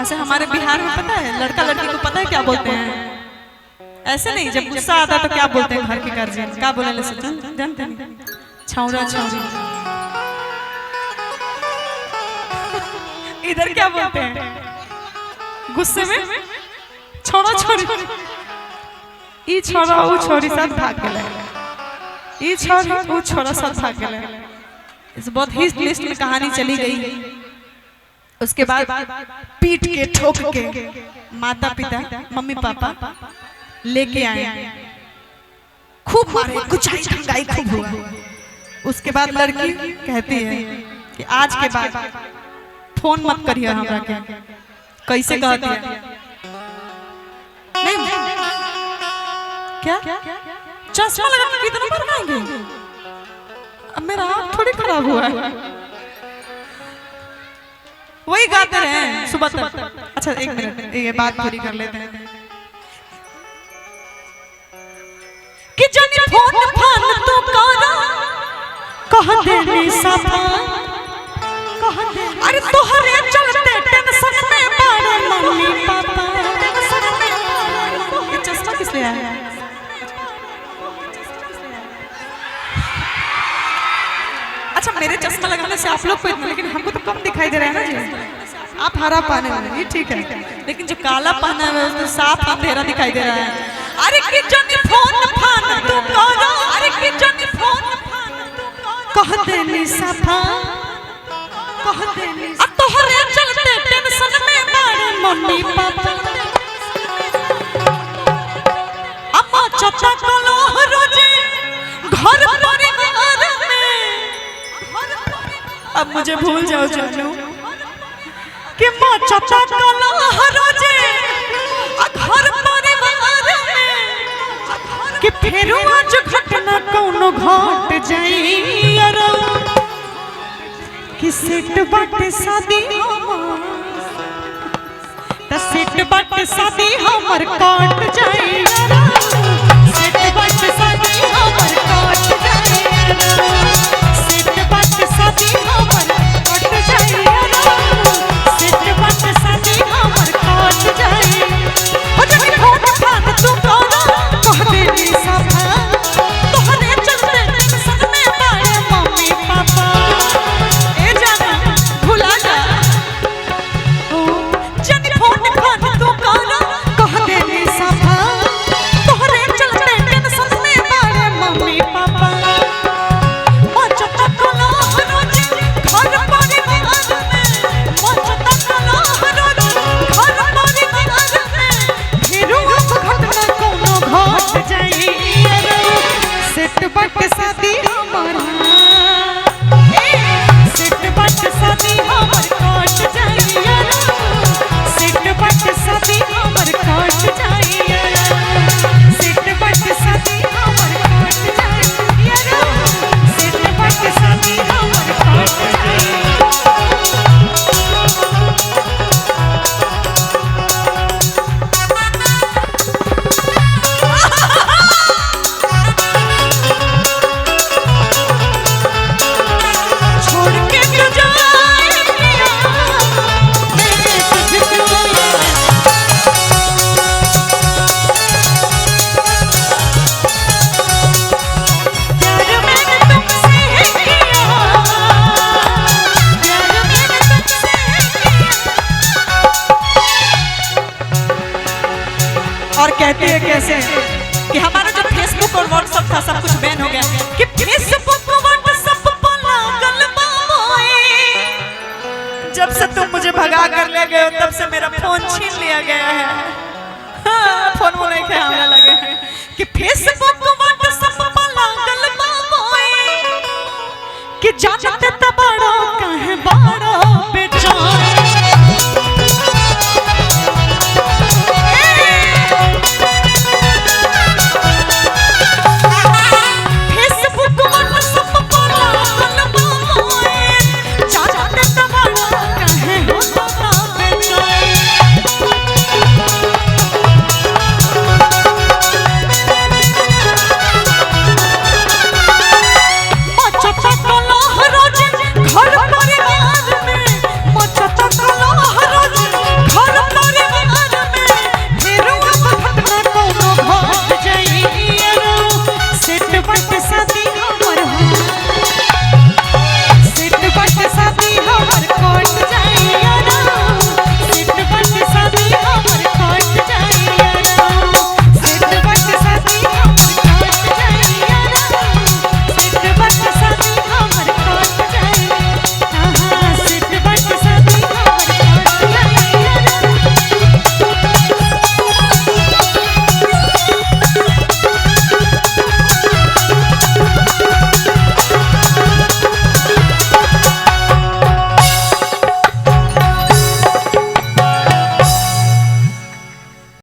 ऐसे हमारे बिहार में पता है लड़का लड़की को पता है क्या बोलते हैं? ऐसे नहीं, जब गुस्सा आता तो क्या बोलते हैं घर के गार्जियन? क्या बोले जानते नहीं? छौरा छौरी। इधर क्या बोलते हैं गुस्से में? छौरा छोरी। ई छोरा वो छोरी सब भाग गए, ई छोरी वो छोरा सब भाग गए। इस बहुत हिट लिस्ट में कहानी चली गई। उसके बाद पीट के ठोक के माता पिता मम्मी पापा लेके आए, खूब मारे, कुछ धंगाई खूब हुआ। उसके बाद लड़की कहती है कि आज के बाद फोन मत करिए हमरा के। कैसे कहती है? नहीं क्या चश्मा लगा के कितना बार खाएंगे? अब मेरा आँख थोड़ी खराब हुआ है। वही गाते रहे सुबह तक। अच्छा एक मिनट ये बात पूरी कर लेते हैं कि जनी फोन फान तू करा कह दे सफा कह दे। अरे तोहरे चलते टेंशन में बारे मम्मी पापा। ये चश्मा किस लिए आया? अच्छा मेरे चश्मा लगाने से आप लोग को इतना, लेकिन हमको तो कम दिखाई दे रहा है ना जी। आप हरा पहने हुए ये ठीक है, लेकिन जो काला पहना है तो साफ अंधेरा दिखाई दे रहा है। अरे किचन फोन फान तू करो, अरे किचन फोन फान तू कह देनी सफा कह देनी। अब तोहरे चलते टेंशन में बारे मम्मी पापा। अम्मा चाचा कलो रोजे घर परिवार में। अब मुझे भूल जाओ जानू कि माँ चाचा कलो रोजे घर परिवार में कि फिर आज घटना कोनो घट जाई। कि सेट बाटे शादी त सेट बाटे शादी हमर काट जाई। सेट बाटे शादी हमर काट जाई। सेट बाटे शादी हमर काट जाई। सेट बाटे शादी हमर काट जाई। हो जब फोन फान तू करो कह देनी सफा। तोहरे चलते टेंशन में बारे मम्मी पापा। ए जाना भुला जा जनी फोन फान तू करो कह देनी सफा। तोहरे चलते टेंशन में बारे मम्मी पापा। सेट बट शादी हमर सेट बट शादी हमर काट जाई। सेट बट शादी हमर काट जाई। सेट बट शादी हमर काट जाई। सेट बट शादी हमर काट जाई। और कहती है कैसे कि हमारा जो फेसबुक और व्हाट्सएप था सब कुछ बैन हो गया। कि फेसबुक व्हाट्सएप पर लागल बाबोए। जब से तुम मुझे भगा कर ले गए हो तब से मेरा फोन छीन लिया गया है। हाँ, फोन बोले के हमरा लगे कि फेसबुक व्हाट्सएप पर लागल बाबोए। कि जानते त बड़ो कहे बड़ो बेचान।